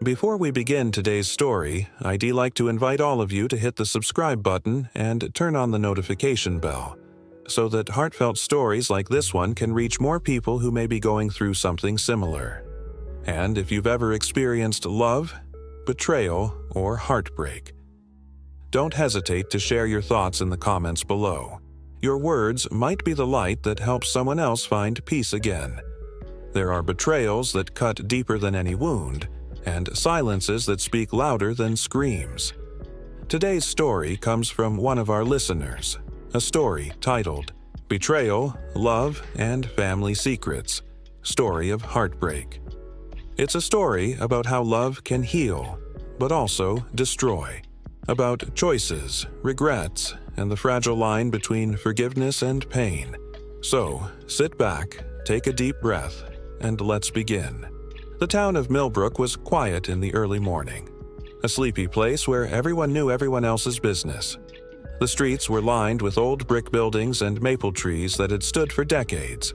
Before we begin today's story, I'd like to invite all of you to hit the subscribe button and turn on the notification bell, so that heartfelt stories like this one can reach more people who may be going through something similar. And if you've ever experienced love, betrayal, or heartbreak, don't hesitate to share your thoughts in the comments below. Your words might be the light that helps someone else find peace again. There are betrayals that cut deeper than any wound, and silences that speak louder than screams. Today's story comes from one of our listeners, a story titled Betrayal, Love, and Family Secrets, Story of Heartbreak. It's a story about how love can heal, but also destroy, about choices, regrets, and the fragile line between forgiveness and pain. So, sit back, take a deep breath, and let's begin. The town of Millbrook was quiet in the early morning, a sleepy place where everyone knew everyone else's business. The streets were lined with old brick buildings and maple trees that had stood for decades,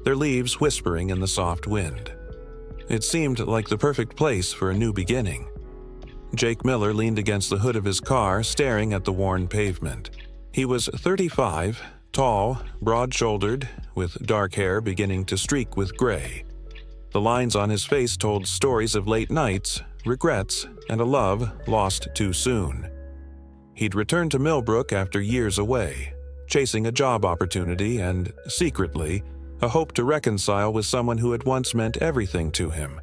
their leaves whispering in the soft wind. It seemed like the perfect place for a new beginning. Jake Miller leaned against the hood of his car, staring at the worn pavement. He was 35, tall, broad-shouldered, with dark hair beginning to streak with gray. The lines on his face told stories of late nights, regrets, and a love lost too soon. He'd returned to Millbrook after years away, chasing a job opportunity and, secretly, a hope to reconcile with someone who had once meant everything to him,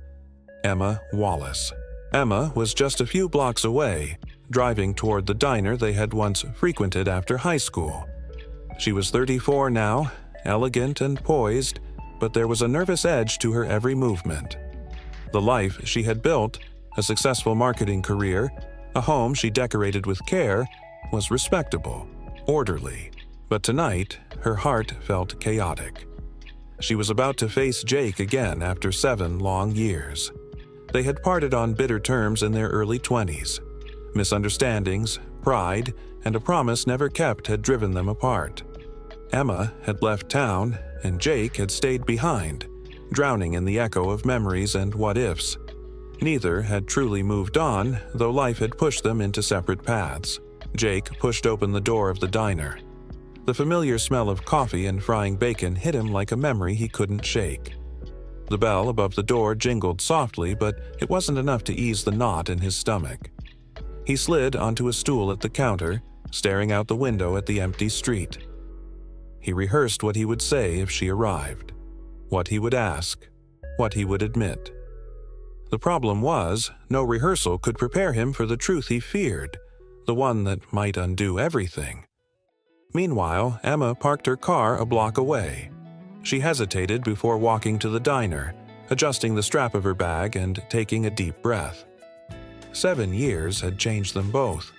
Emma Wallace. Emma was just a few blocks away, driving toward the diner they had once frequented after high school. She was 34 now, elegant and poised, but there was a nervous edge to her every movement. The life she had built, a successful marketing career, a home she decorated with care, was respectable, orderly. But tonight, her heart felt chaotic. She was about to face Jake again after 7 long years. They had parted on bitter terms in their early 20s. Misunderstandings, pride, and a promise never kept had driven them apart. Emma had left town, and Jake had stayed behind, drowning in the echo of memories and what-ifs. Neither had truly moved on, though life had pushed them into separate paths. Jake pushed open the door of the diner. The familiar smell of coffee and frying bacon hit him like a memory he couldn't shake. The bell above the door jingled softly, but it wasn't enough to ease the knot in his stomach. He slid onto a stool at the counter, staring out the window at the empty street. He rehearsed what he would say if she arrived, what he would ask, what he would admit. The problem was, no rehearsal could prepare him for the truth he feared, the one that might undo everything. Meanwhile, Emma parked her car a block away. She hesitated before walking to the diner, adjusting the strap of her bag and taking a deep breath. 7 years had changed them both.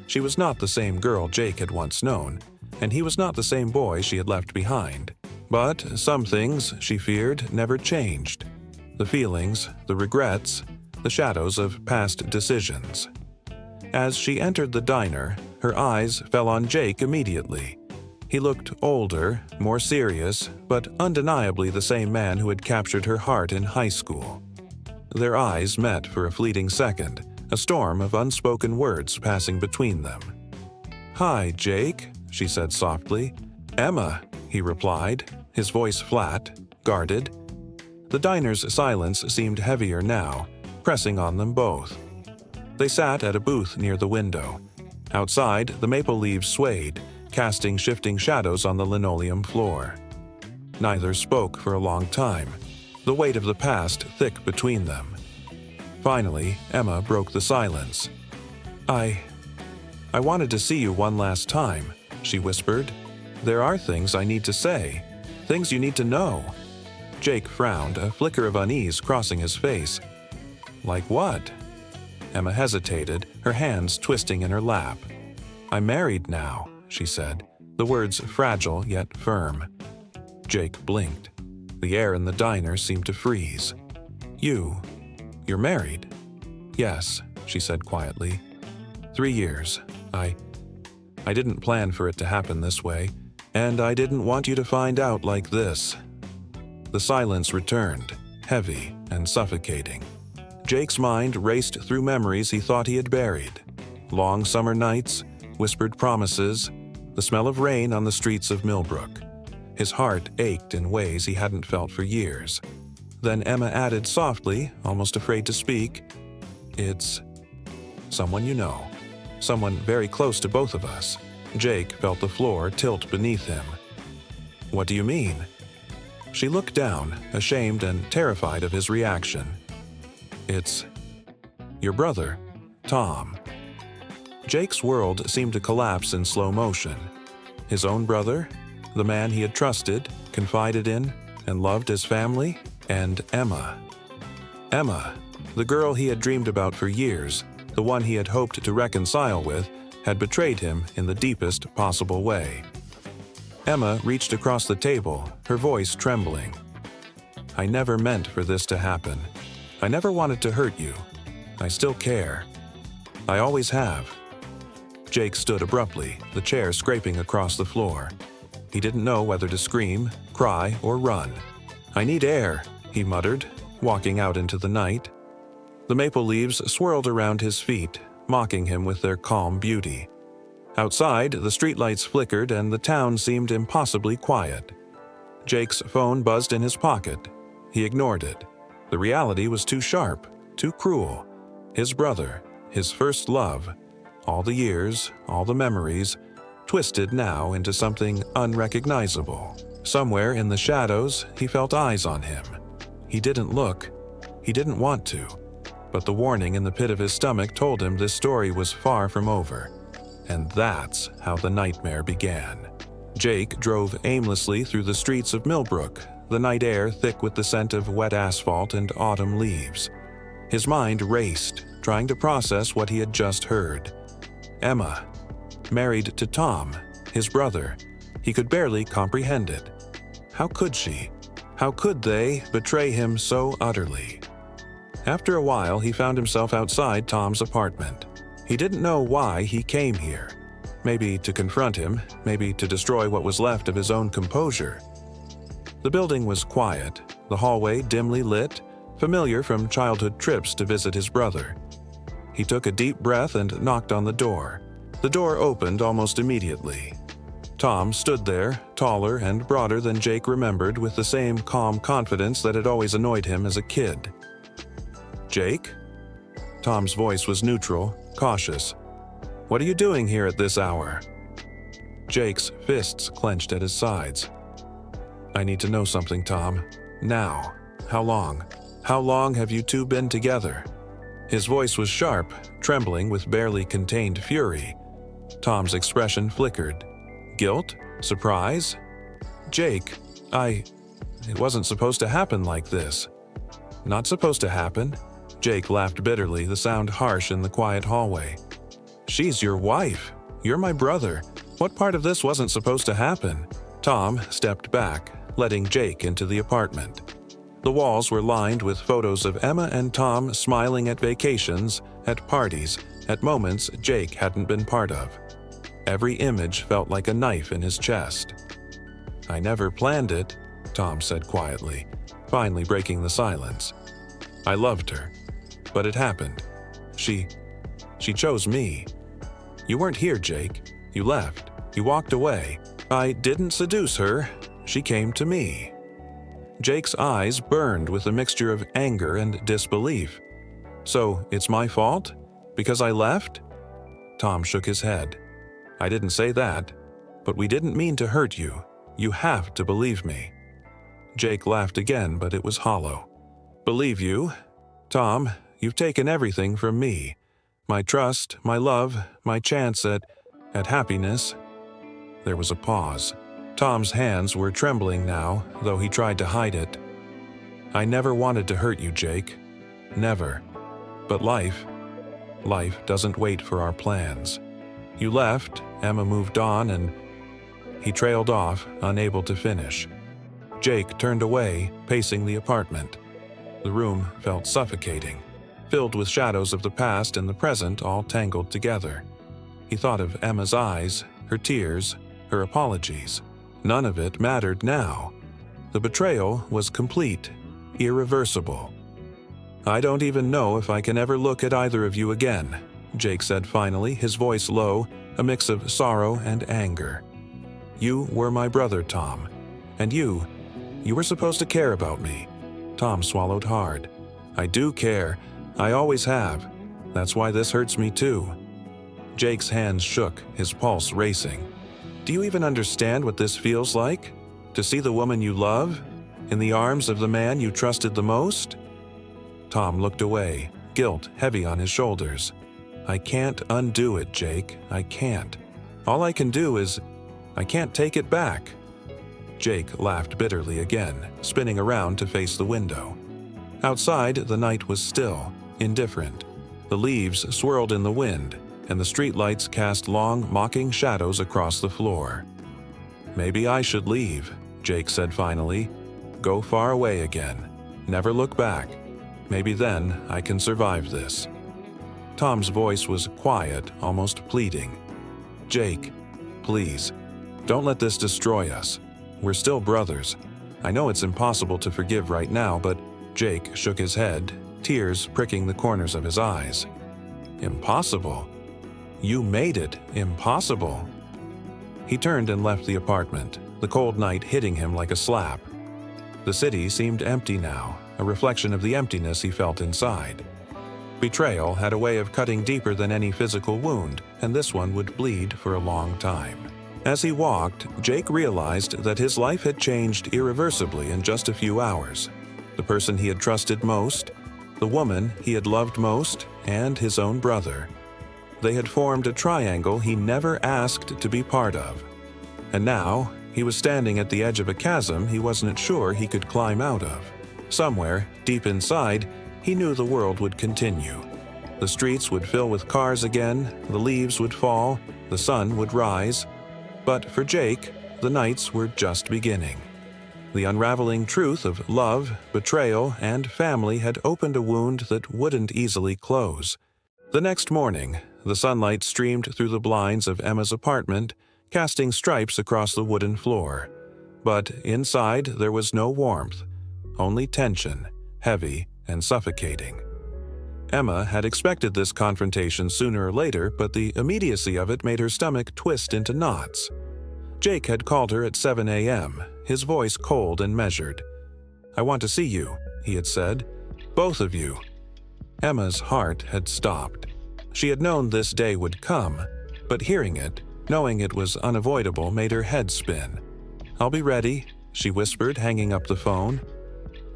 She was not the same girl Jake had once known, and he was not the same boy she had left behind. But some things, she feared, never changed. The feelings, the regrets, the shadows of past decisions. As she entered the diner, her eyes fell on Jake immediately. He looked older, more serious, but undeniably the same man who had captured her heart in high school. Their eyes met for a fleeting second, a storm of unspoken words passing between them. "Hi, Jake," she said softly. "Emma," he replied, his voice flat, guarded. The diner's silence seemed heavier now, pressing on them both. They sat at a booth near the window. Outside, the maple leaves swayed, casting shifting shadows on the linoleum floor. Neither spoke for a long time, the weight of the past thick between them. Finally, Emma broke the silence. I wanted to see you one last time," she whispered. "There are things I need to say, things you need to know." Jake frowned, a flicker of unease crossing his face. "Like what?" Emma hesitated, her hands twisting in her lap. "I'm married now," she said, the words fragile yet firm. Jake blinked. The air in the diner seemed to freeze. You're married?" "Yes," she said quietly. 3 years. I didn't plan for it to happen this way, and I didn't want you to find out like this." The silence returned, heavy and suffocating. Jake's mind raced through memories he thought he had buried. Long summer nights, whispered promises, the smell of rain on the streets of Millbrook. His heart ached in ways he hadn't felt for years. Then Emma added softly, almost afraid to speak, "It's someone you know. Someone very close to both of us." Jake felt the floor tilt beneath him. "What do you mean?" She looked down, ashamed and terrified of his reaction. "It's your brother, Tom." Jake's world seemed to collapse in slow motion. His own brother, the man he had trusted, confided in, and loved as family, and Emma. Emma, the girl he had dreamed about for years, the one he had hoped to reconcile with, had betrayed him in the deepest possible way. Emma reached across the table, her voice trembling. "I never meant for this to happen. I never wanted to hurt you. I still care. I always have." Jake stood abruptly, the chair scraping across the floor. He didn't know whether to scream, cry, or run. "I need air," he muttered, walking out into the night. The maple leaves swirled around his feet, mocking him with their calm beauty. Outside, the streetlights flickered and the town seemed impossibly quiet. Jake's phone buzzed in his pocket. He ignored it. The reality was too sharp, too cruel. His brother, his first love, all the years, all the memories, twisted now into something unrecognizable. Somewhere in the shadows, he felt eyes on him. He didn't look. He didn't want to. But the warning in the pit of his stomach told him this story was far from over. And that's how the nightmare began. Jake drove aimlessly through the streets of Millbrook, the night air thick with the scent of wet asphalt and autumn leaves. His mind raced, trying to process what he had just heard. Emma, married to Tom, his brother. He could barely comprehend it. How could she? How could they betray him so utterly? After a while, he found himself outside Tom's apartment. He didn't know why he came here. Maybe to confront him, maybe to destroy what was left of his own composure. The building was quiet, the hallway dimly lit, familiar from childhood trips to visit his brother. He took a deep breath and knocked on the door. The door opened almost immediately. Tom stood there, taller and broader than Jake remembered, with the same calm confidence that had always annoyed him as a kid. "Jake?" Tom's voice was neutral, cautious. "What are you doing here at this hour?" Jake's fists clenched at his sides. "I need to know something, Tom. Now. How long? How long have you two been together?" His voice was sharp, trembling with barely contained fury. Tom's expression flickered. Guilt? Surprise? "Jake, it wasn't supposed to happen like this." "Not supposed to happen?" Jake laughed bitterly, the sound harsh in the quiet hallway. "She's your wife. You're my brother. What part of this wasn't supposed to happen?" Tom stepped back, letting Jake into the apartment. The walls were lined with photos of Emma and Tom smiling at vacations, at parties, at moments Jake hadn't been part of. Every image felt like a knife in his chest. "I never planned it," Tom said quietly, finally breaking the silence. "I loved her. But it happened. She chose me. You weren't here, Jake. You left. You walked away. I didn't seduce her. She came to me." Jake's eyes burned with a mixture of anger and disbelief. "So it's my fault? Because I left?" Tom shook his head. "I didn't say that. But we didn't mean to hurt you. You have to believe me." Jake laughed again, but it was hollow. "Believe you? Tom, you've taken everything from me. My trust, my love, my chance at happiness." There was a pause. Tom's hands were trembling now, though he tried to hide it. "I never wanted to hurt you, Jake. Never. But life doesn't wait for our plans. You left, Emma moved on, and..." He trailed off, unable to finish. Jake turned away, pacing the apartment. The room felt suffocating, filled with shadows of the past and the present all tangled together. He thought of Emma's eyes, her tears, her apologies. None of it mattered now. The betrayal was complete, irreversible. I don't even know if I can ever look at either of you again, Jake said finally, his voice low, a mix of sorrow and anger. You were my brother, Tom. And you were supposed to care about me. Tom swallowed hard. I do care. I always have. That's why this hurts me too. Jake's hands shook, his pulse racing. Do you even understand what this feels like? To see the woman you love in the arms of the man you trusted the most? Tom looked away, guilt heavy on his shoulders. I can't undo it, Jake. I can't. All I can do is, I can't take it back. Jake laughed bitterly again, spinning around to face the window. Outside, the night was still, indifferent. The leaves swirled in the wind, and the streetlights cast long, mocking shadows across the floor. Maybe I should leave, Jake said finally. Go far away again. Never look back. Maybe then I can survive this. Tom's voice was quiet, almost pleading. Jake, please, don't let this destroy us. We're still brothers. I know it's impossible to forgive right now, but Jake shook his head, tears pricking the corners of his eyes. Impossible? You made it impossible. He turned and left the apartment, the cold night hitting him like a slap. The city seemed empty now, a reflection of the emptiness he felt inside. Betrayal had a way of cutting deeper than any physical wound, and this one would bleed for a long time. As he walked, Jake realized that his life had changed irreversibly in just a few hours. The person he had trusted most, the woman he had loved most, and his own brother. They had formed a triangle he never asked to be part of. And now, he was standing at the edge of a chasm he wasn't sure he could climb out of. Somewhere, deep inside, he knew the world would continue. The streets would fill with cars again, the leaves would fall, the sun would rise. But for Jake, the nights were just beginning. The unraveling truth of love, betrayal, and family had opened a wound that wouldn't easily close. The next morning, the sunlight streamed through the blinds of Emma's apartment, casting stripes across the wooden floor. But inside there was no warmth, only tension, heavy and suffocating. Emma had expected this confrontation sooner or later, but the immediacy of it made her stomach twist into knots. Jake had called her at 7 a.m., his voice cold and measured. I want to see you, he had said. Both of you. Emma's heart had stopped. She had known this day would come, but hearing it, knowing it was unavoidable, made her head spin. I'll be ready, she whispered, hanging up the phone.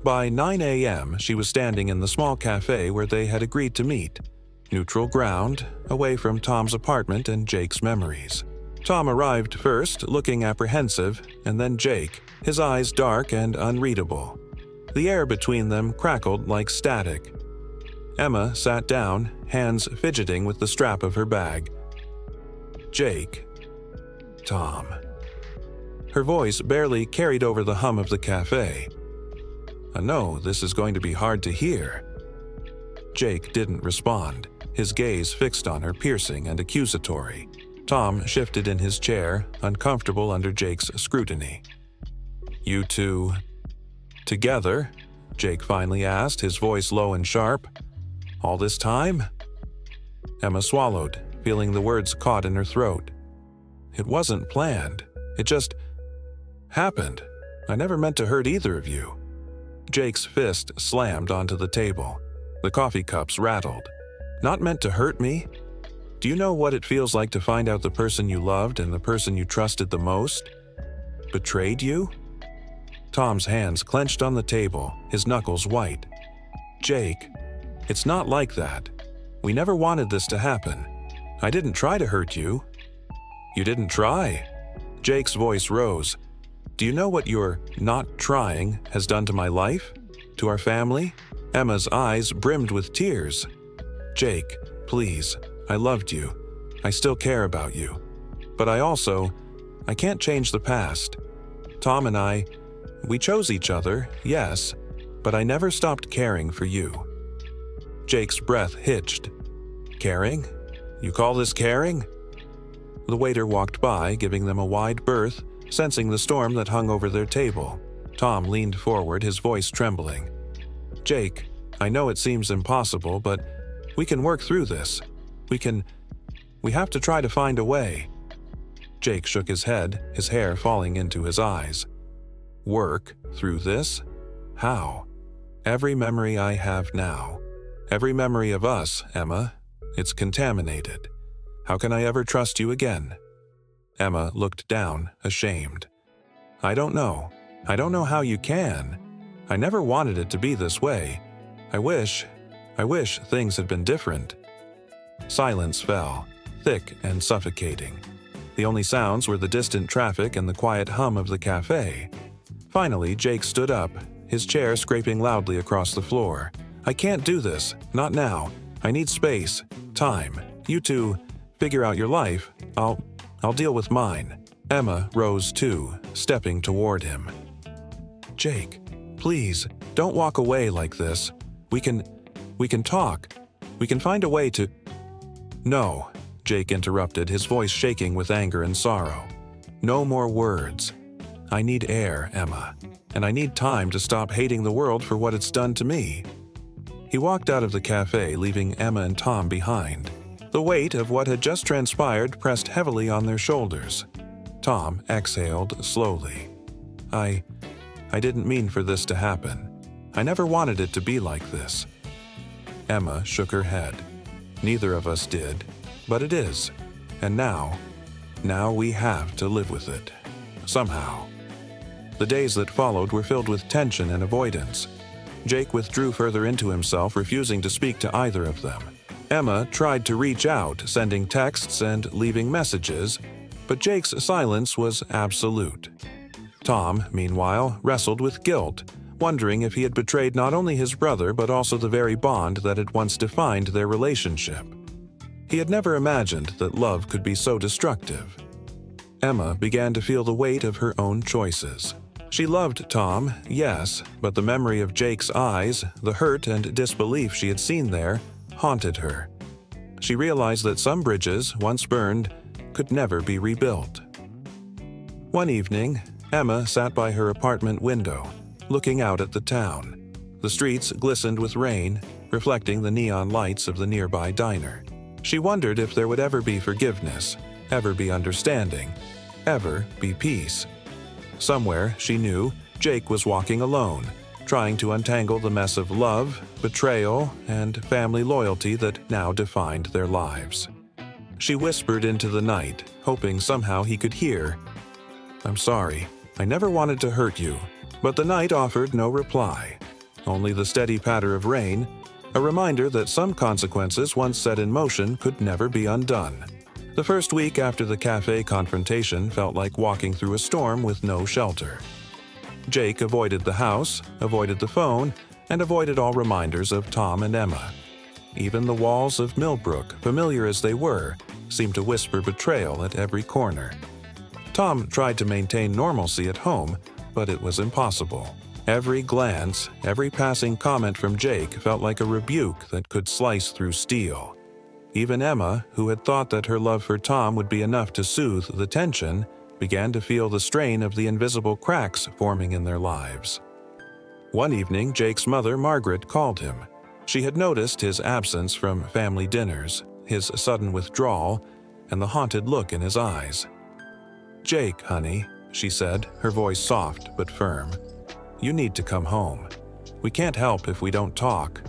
By 9 a.m., she was standing in the small cafe where they had agreed to meet. Neutral ground, away from Tom's apartment and Jake's memories. Tom arrived first, looking apprehensive, and then Jake, his eyes dark and unreadable. The air between them crackled like static. Emma sat down, hands fidgeting with the strap of her bag. Jake. Tom. Her voice barely carried over the hum of the cafe. I know this is going to be hard to hear. Jake didn't respond, his gaze fixed on her, piercing and accusatory. Tom shifted in his chair, uncomfortable under Jake's scrutiny. You two together? Jake finally asked, his voice low and sharp. All this time? Emma swallowed, feeling the words caught in her throat. It wasn't planned. It just happened. I never meant to hurt either of you. Jake's fist slammed onto the table. The coffee cups rattled. Not meant to hurt me? Do you know what it feels like to find out the person you loved and the person you trusted the most betrayed you? Tom's hands clenched on the table, his knuckles white. Jake, it's not like that. We never wanted this to happen. I didn't try to hurt you. You didn't try? Jake's voice rose. Do you know what your not trying has done to my life? To our family? Emma's eyes brimmed with tears. Jake, please, I loved you. I still care about you. But I can't change the past. Tom and we chose each other, yes, but I never stopped caring for you. Jake's breath hitched. Caring? You call this caring? The waiter walked by, giving them a wide berth, sensing the storm that hung over their table. Tom leaned forward, his voice trembling. Jake, I know it seems impossible, but we can work through this. We have to try to find a way." Jake shook his head, his hair falling into his eyes. "Work through this? How? Every memory I have now, every memory of us, Emma, it's contaminated. How can I ever trust you again?" Emma looked down, ashamed. I don't know how you can. I never wanted it to be this way. I wish things had been different." Silence fell, thick and suffocating. The only sounds were the distant traffic and the quiet hum of the cafe. Finally, Jake stood up, his chair scraping loudly across the floor. "I can't do this, not now. I need space, time. You two, figure out your life. I'll deal with mine." Emma rose too, stepping toward him. "Jake, please, don't walk away like this. We can talk. We can find a way to—" "No," Jake interrupted, his voice shaking with anger and sorrow. "No more words. I need air, Emma, and I need time to stop hating the world for what it's done to me." He walked out of the cafe, leaving Emma and Tom behind. The weight of what had just transpired pressed heavily on their shoulders. Tom exhaled slowly. I didn't mean for this to happen. I never wanted it to be like this." Emma shook her head. "Neither of us did, but it is. And now we have to live with it. Somehow." The days that followed were filled with tension and avoidance. Jake withdrew further into himself, refusing to speak to either of them. Emma tried to reach out, sending texts and leaving messages, but Jake's silence was absolute. Tom, meanwhile, wrestled with guilt, wondering if he had betrayed not only his brother but also the very bond that had once defined their relationship. He had never imagined that love could be so destructive. Emma began to feel the weight of her own choices. She loved Tom, yes, but the memory of Jake's eyes, the hurt and disbelief she had seen there, haunted her. She realized that some bridges, once burned, could never be rebuilt. One evening, Emma sat by her apartment window, looking out at the town. The streets glistened with rain, reflecting the neon lights of the nearby diner. She wondered if there would ever be forgiveness, ever be understanding, ever be peace. Somewhere, she knew, Jake was walking alone, trying to untangle the mess of love, betrayal, and family loyalty that now defined their lives. She whispered into the night, hoping somehow he could hear. "I'm sorry. I never wanted to hurt you." But the night offered no reply. Only the steady patter of rain, a reminder that some consequences once set in motion could never be undone. The first week after the cafe confrontation felt like walking through a storm with no shelter. Jake avoided the house, avoided the phone, and avoided all reminders of Tom and Emma. Even the walls of Millbrook, familiar as they were, seemed to whisper betrayal at every corner. Tom tried to maintain normalcy at home, but it was impossible. Every glance, every passing comment from Jake felt like a rebuke that could slice through steel. Even Emma, who had thought that her love for Tom would be enough to soothe the tension, began to feel the strain of the invisible cracks forming in their lives. One evening, Jake's mother, Margaret, called him. She had noticed his absence from family dinners, his sudden withdrawal, and the haunted look in his eyes. "Jake, honey," she said, her voice soft but firm. "You need to come home. We can't help if we don't talk."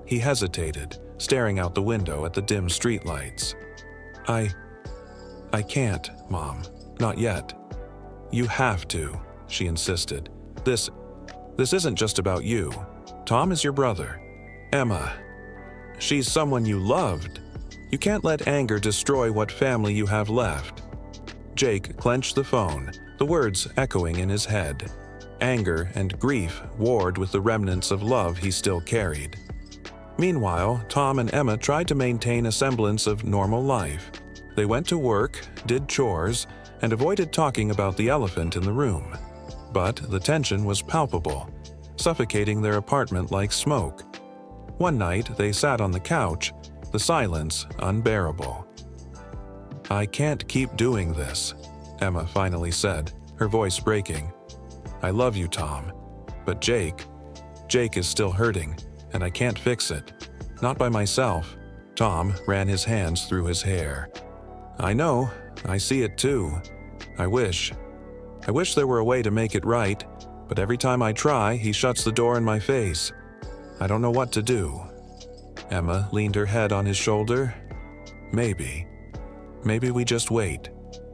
He hesitated, staring out the window at the dim streetlights. I can't, Mom. Not yet." "You have to," she insisted. This isn't just about you. Tom is your brother. Emma, she's someone you loved. You can't let anger destroy what family you have left." Jake clenched the phone, the words echoing in his head. Anger and grief warred with the remnants of love he still carried. Meanwhile, Tom and Emma tried to maintain a semblance of normal life. They went to work, did chores, and avoided talking about the elephant in the room. But the tension was palpable, suffocating their apartment like smoke. One night, they sat on the couch, the silence unbearable. "I can't keep doing this," Emma finally said, her voice breaking. "I love you, Tom, but Jake is still hurting. and I can't fix it. Not by myself." Tom ran his hands through his hair. "I know. I see it too. I wish there were a way to make it right, but every time I try, he shuts the door in my face. I don't know what to do." Emma leaned her head on his shoulder. Maybe we just wait.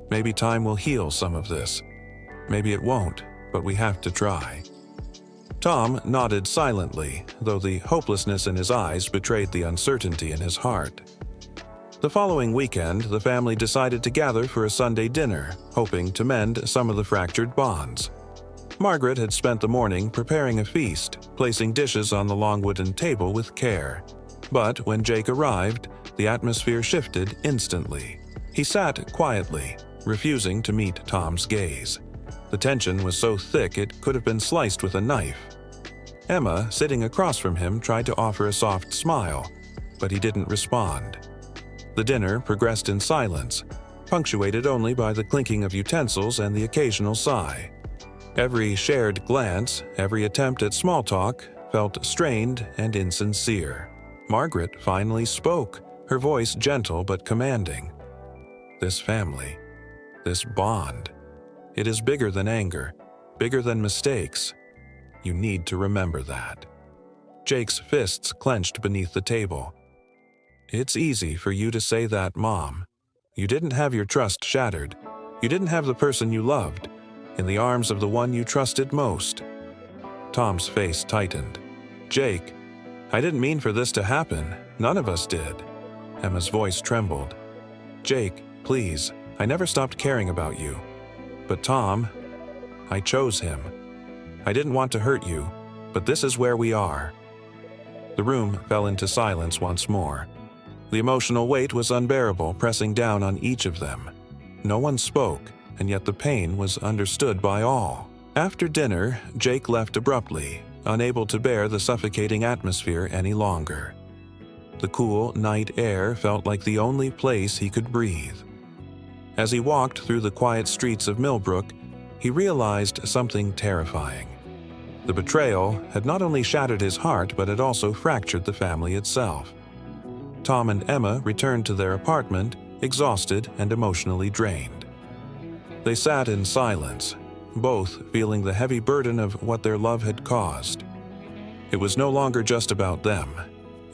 Maybe time will heal some of this. Maybe it won't, but we have to try." Tom nodded silently, though the hopelessness in his eyes betrayed the uncertainty in his heart. The following weekend, the family decided to gather for a Sunday dinner, hoping to mend some of the fractured bonds. Margaret had spent the morning preparing a feast, placing dishes on the long wooden table with care. But when Jake arrived, the atmosphere shifted instantly. He sat quietly, refusing to meet Tom's gaze. The tension was so thick it could have been sliced with a knife. Emma, sitting across from him, tried to offer a soft smile, but he didn't respond. The dinner progressed in silence, punctuated only by the clinking of utensils and the occasional sigh. Every shared glance, every attempt at small talk, felt strained and insincere. Margaret finally spoke, her voice gentle but commanding. "This family, this bond, it is bigger than anger, bigger than mistakes. You need to remember that." Jake's fists clenched beneath the table. "It's easy for you to say that, Mom. You didn't have your trust shattered. You didn't have the person you loved in the arms of the one you trusted most." Tom's face tightened. "Jake, I didn't mean for this to happen. None of us did." Emma's voice trembled. "Jake, please, I never stopped caring about you. But Tom, I chose him. I didn't want to hurt you, but this is where we are." The room fell into silence once more. The emotional weight was unbearable, pressing down on each of them. No one spoke, and yet the pain was understood by all. After dinner, Jake left abruptly, unable to bear the suffocating atmosphere any longer. The cool night air felt like the only place he could breathe. As he walked through the quiet streets of Millbrook, he realized something terrifying. The betrayal had not only shattered his heart, but had also fractured the family itself. Tom and Emma returned to their apartment, exhausted and emotionally drained. They sat in silence, both feeling the heavy burden of what their love had caused. It was no longer just about them.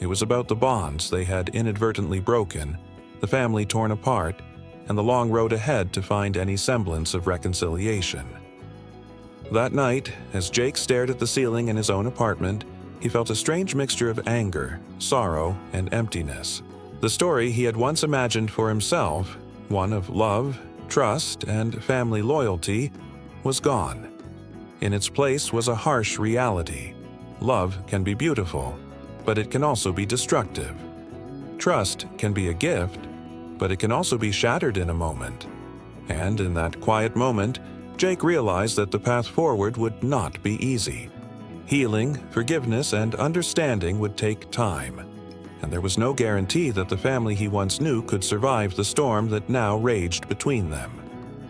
It was about the bonds they had inadvertently broken, the family torn apart, and the long road ahead to find any semblance of reconciliation. That night, as Jake stared at the ceiling in his own apartment, he felt a strange mixture of anger, sorrow, and emptiness. The story he had once imagined for himself, one of love, trust, and family loyalty, was gone. In its place was a harsh reality. Love can be beautiful, but it can also be destructive. Trust can be a gift, but it can also be shattered in a moment. And in that quiet moment, Jake realized that the path forward would not be easy. Healing, forgiveness, and understanding would take time, and there was no guarantee that the family he once knew could survive the storm that now raged between them.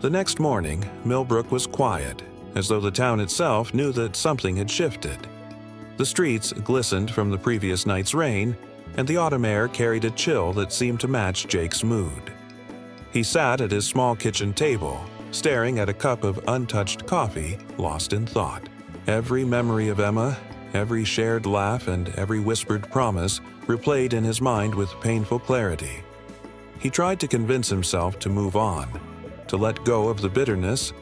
The next morning, Millbrook was quiet, as though the town itself knew that something had shifted. The streets glistened from the previous night's rain, and the autumn air carried a chill that seemed to match Jake's mood. He sat at his small kitchen table, staring at a cup of untouched coffee, lost in thought. Every memory of Emma, every shared laugh, and every whispered promise replayed in his mind with painful clarity. He tried to convince himself to move on, to let go of the bitterness,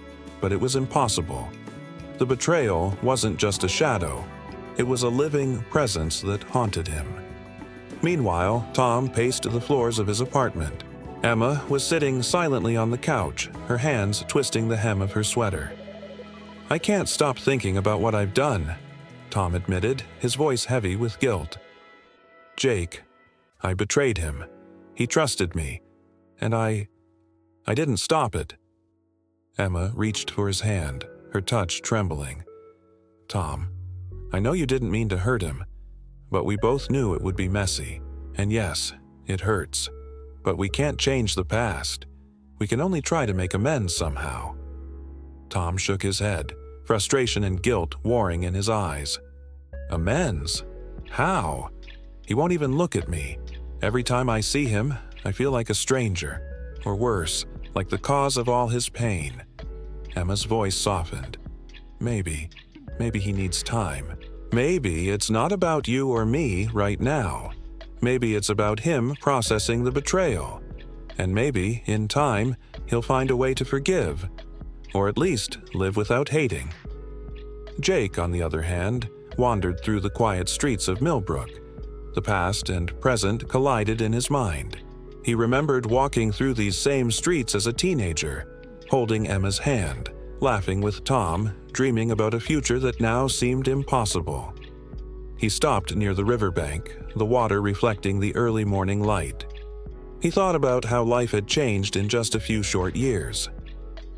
but it was impossible. The betrayal wasn't just a shadow, it was a living presence that haunted him. Meanwhile, Tom paced the floors of his apartment. Emma was sitting silently on the couch, her hands twisting the hem of her sweater. "I can't stop thinking about what I've done," Tom admitted, his voice heavy with guilt. "Jake, I betrayed him. He trusted me, and I didn't stop it." Emma reached for his hand, her touch trembling. "Tom, I know you didn't mean to hurt him, but we both knew it would be messy. And yes, it hurts. But we can't change the past. We can only try to make amends somehow." Tom shook his head, frustration and guilt warring in his eyes. "Amends? How? He won't even look at me. Every time I see him, I feel like a stranger, or worse, like the cause of all his pain. Emma's voice softened. Maybe he needs time. Maybe it's not about you or me right now. Maybe it's about him processing the betrayal. And maybe, in time, he'll find a way to forgive, or at least live without hating. Jake, on the other hand, wandered through the quiet streets of Millbrook. The past and present collided in his mind. He remembered walking through these same streets as a teenager, holding Emma's hand, laughing with Tom, dreaming about a future that now seemed impossible. He stopped near the riverbank, the water reflecting the early morning light. He thought about how life had changed in just a few short years.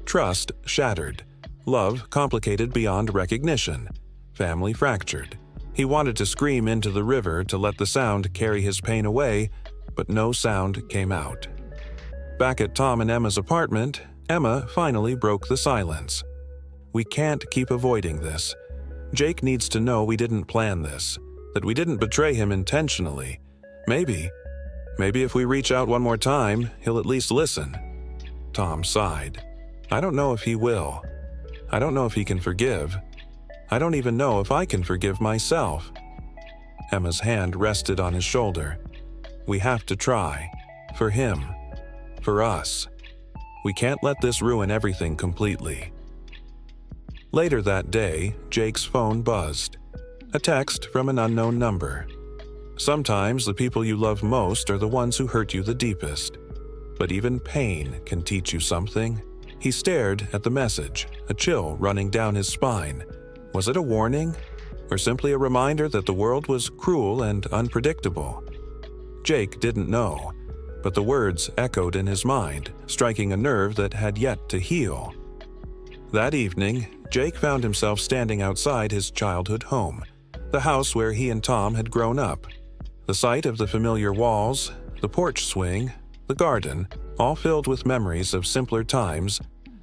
Trust shattered, love complicated beyond recognition, family fractured. He wanted to scream into the river to let the sound carry his pain away, but no sound came out. Back at Tom and Emma's apartment, Emma finally broke the silence. "We can't keep avoiding this. Jake needs to know we didn't plan this, that we didn't betray him intentionally. Maybe if we reach out one more time, he'll at least listen." Tom sighed. "I don't know if he will. I don't know if he can forgive. I don't even know if I can forgive myself." Emma's hand rested on his shoulder. "We have to try. For him. For us. We can't let this ruin everything completely." Later that day, Jake's phone buzzed. A text from an unknown number. Sometimes the people you love most are the ones who hurt you the deepest. But even pain can teach you something. He stared at the message, a chill running down his spine. Was it a warning? Or simply a reminder that the world was cruel and unpredictable? Jake didn't know, but the words echoed in his mind, striking a nerve that had yet to heal. That evening, Jake found himself standing outside his childhood home, the house where he and Tom had grown up. The sight of the familiar walls, the porch swing, the garden, all filled with memories of simpler times,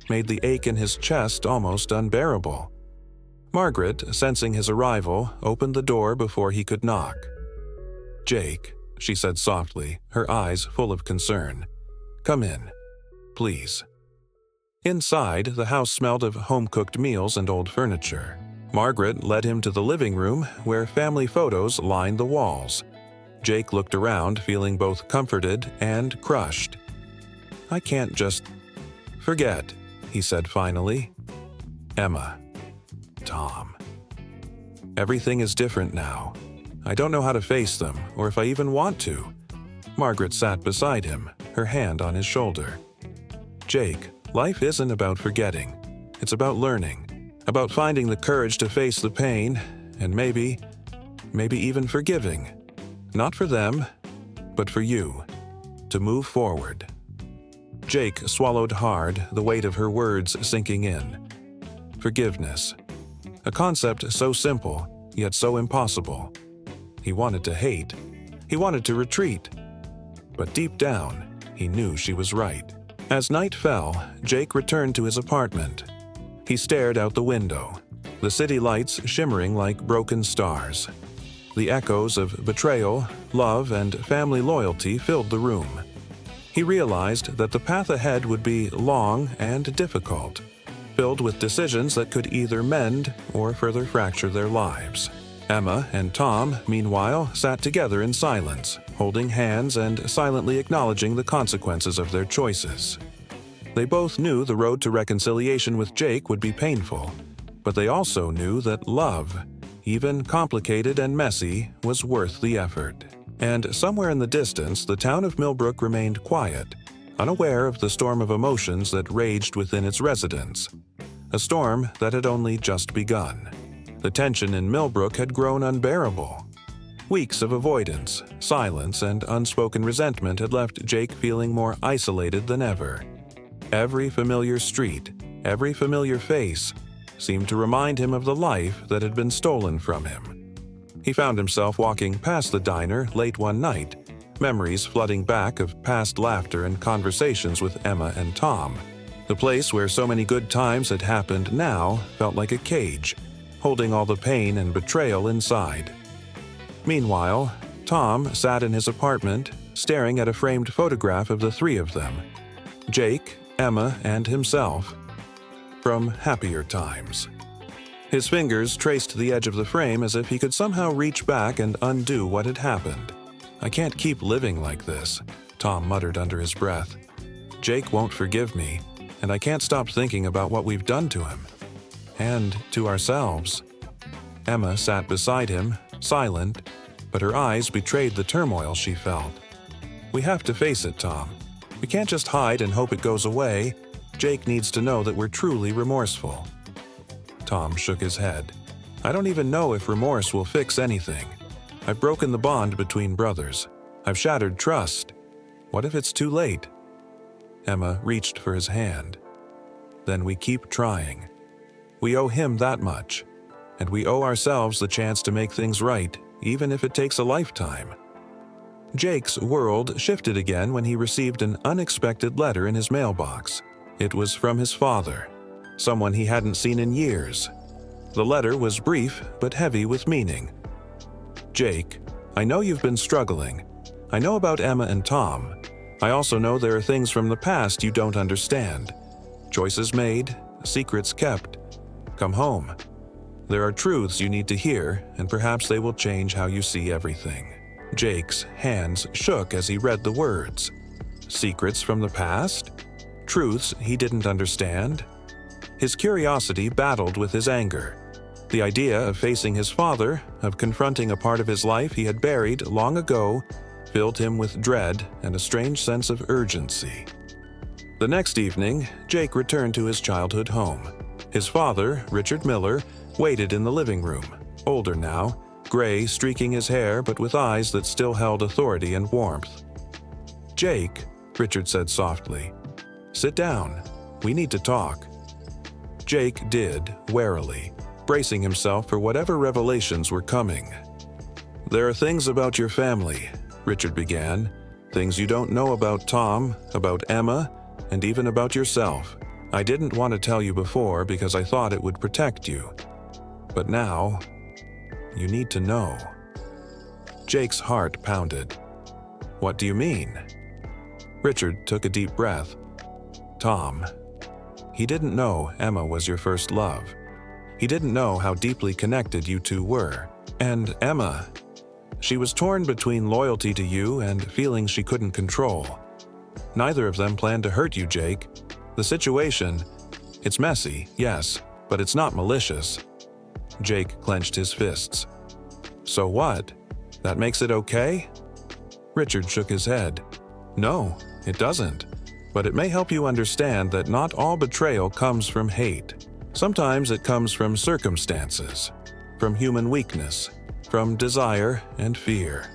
made the ache in his chest almost unbearable. Margaret, sensing his arrival, opened the door before he could knock. "Jake," she said softly, her eyes full of concern. "Come in, please." Inside, the house smelled of home-cooked meals and old furniture. Margaret led him to the living room, where family photos lined the walls. Jake looked around, feeling both comforted and crushed. "I can't just forget," he said finally. "Emma. Tom. Everything is different now. I don't know how to face them, or if I even want to." Margaret sat beside him, her hand on his shoulder. "Jake, life isn't about forgetting. It's about learning, about finding the courage to face the pain, and maybe even forgiving. Not for them, but for you. To move forward." Jake swallowed hard, the weight of her words sinking in. Forgiveness. A concept so simple, yet so impossible. He wanted to hate. He wanted to retreat. But deep down, he knew she was right. As night fell, Jake returned to his apartment. He stared out the window, the city lights shimmering like broken stars. The echoes of betrayal, love, and family loyalty filled the room. He realized that the path ahead would be long and difficult, filled with decisions that could either mend or further fracture their lives. Emma and Tom, meanwhile, sat together in silence, holding hands and silently acknowledging the consequences of their choices. They both knew the road to reconciliation with Jake would be painful, but they also knew that love, even complicated and messy, was worth the effort. And somewhere in the distance, the town of Millbrook remained quiet, unaware of the storm of emotions that raged within its residents. A storm that had only just begun. The tension in Millbrook had grown unbearable. Weeks of avoidance, silence, and unspoken resentment had left Jake feeling more isolated than ever. Every familiar street, every familiar face, seemed to remind him of the life that had been stolen from him. He found himself walking past the diner late one night, memories flooding back of past laughter and conversations with Emma and Tom. The place where so many good times had happened now felt like a cage, holding all the pain and betrayal inside. Meanwhile, Tom sat in his apartment, staring at a framed photograph of the three of them: Jake, Emma, and himself, from happier times. His fingers traced the edge of the frame as if he could somehow reach back and undo what had happened. "I can't keep living like this," Tom muttered under his breath. "Jake won't forgive me, and I can't stop thinking about what we've done to him. And to ourselves." Emma sat beside him, silent, but her eyes betrayed the turmoil she felt. "We have to face it, Tom. We can't just hide and hope it goes away. Jake needs to know that we're truly remorseful." Tom shook his head. "I don't even know if remorse will fix anything. I've broken the bond between brothers. I've shattered trust. What if it's too late?" Emma reached for his hand. "Then we keep trying. We owe him that much, and we owe ourselves the chance to make things right, even if it takes a lifetime." Jake's world shifted again when he received an unexpected letter in his mailbox. It was from his father, someone he hadn't seen in years. The letter was brief but heavy with meaning. "Jake, I know you've been struggling. I know about Emma and Tom. I also know there are things from the past you don't understand. Choices made, secrets kept. Come home. There are truths you need to hear, and perhaps they will change how you see everything." Jake's hands shook as he read the words. Secrets from the past? Truths he didn't understand? His curiosity battled with his anger. The idea of facing his father, of confronting a part of his life he had buried long ago, filled him with dread and a strange sense of urgency. The next evening, Jake returned to his childhood home. His father, Richard Miller, waited in the living room, older now, gray streaking his hair but with eyes that still held authority and warmth. "Jake," Richard said softly, "sit down. We need to talk." Jake did, warily, bracing himself for whatever revelations were coming. "There are things about your family," Richard began, "things you don't know about Tom, about Emma, and even about yourself. I didn't want to tell you before because I thought it would protect you. But now, you need to know." Jake's heart pounded. "What do you mean?" Richard took a deep breath. "Tom, he didn't know Emma was your first love. He didn't know how deeply connected you two were. And Emma, she was torn between loyalty to you and feelings she couldn't control. Neither of them planned to hurt you, Jake. The situation, it's messy, yes, but it's not malicious." Jake clenched his fists. "So what? That makes it okay?" Richard shook his head. "No, it doesn't. But it may help you understand that not all betrayal comes from hate. Sometimes it comes from circumstances, from human weakness, from desire and fear."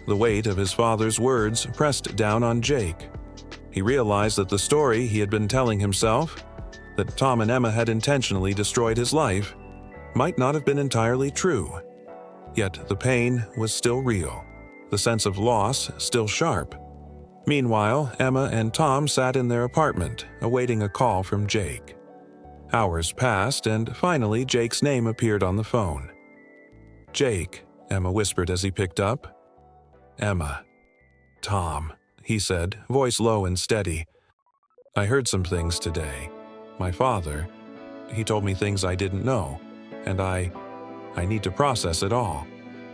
The weight of his father's words pressed down on Jake. He realized that the story he had been telling himself, that Tom and Emma had intentionally destroyed his life, might not have been entirely true. Yet the pain was still real, the sense of loss still sharp. Meanwhile, Emma and Tom sat in their apartment, awaiting a call from Jake. Hours passed, and finally Jake's name appeared on the phone. "Jake," Emma whispered as he picked up. "Emma." "Tom," he said, voice low and steady. "I heard some things today. My father, he told me things I didn't know, and I need to process it all."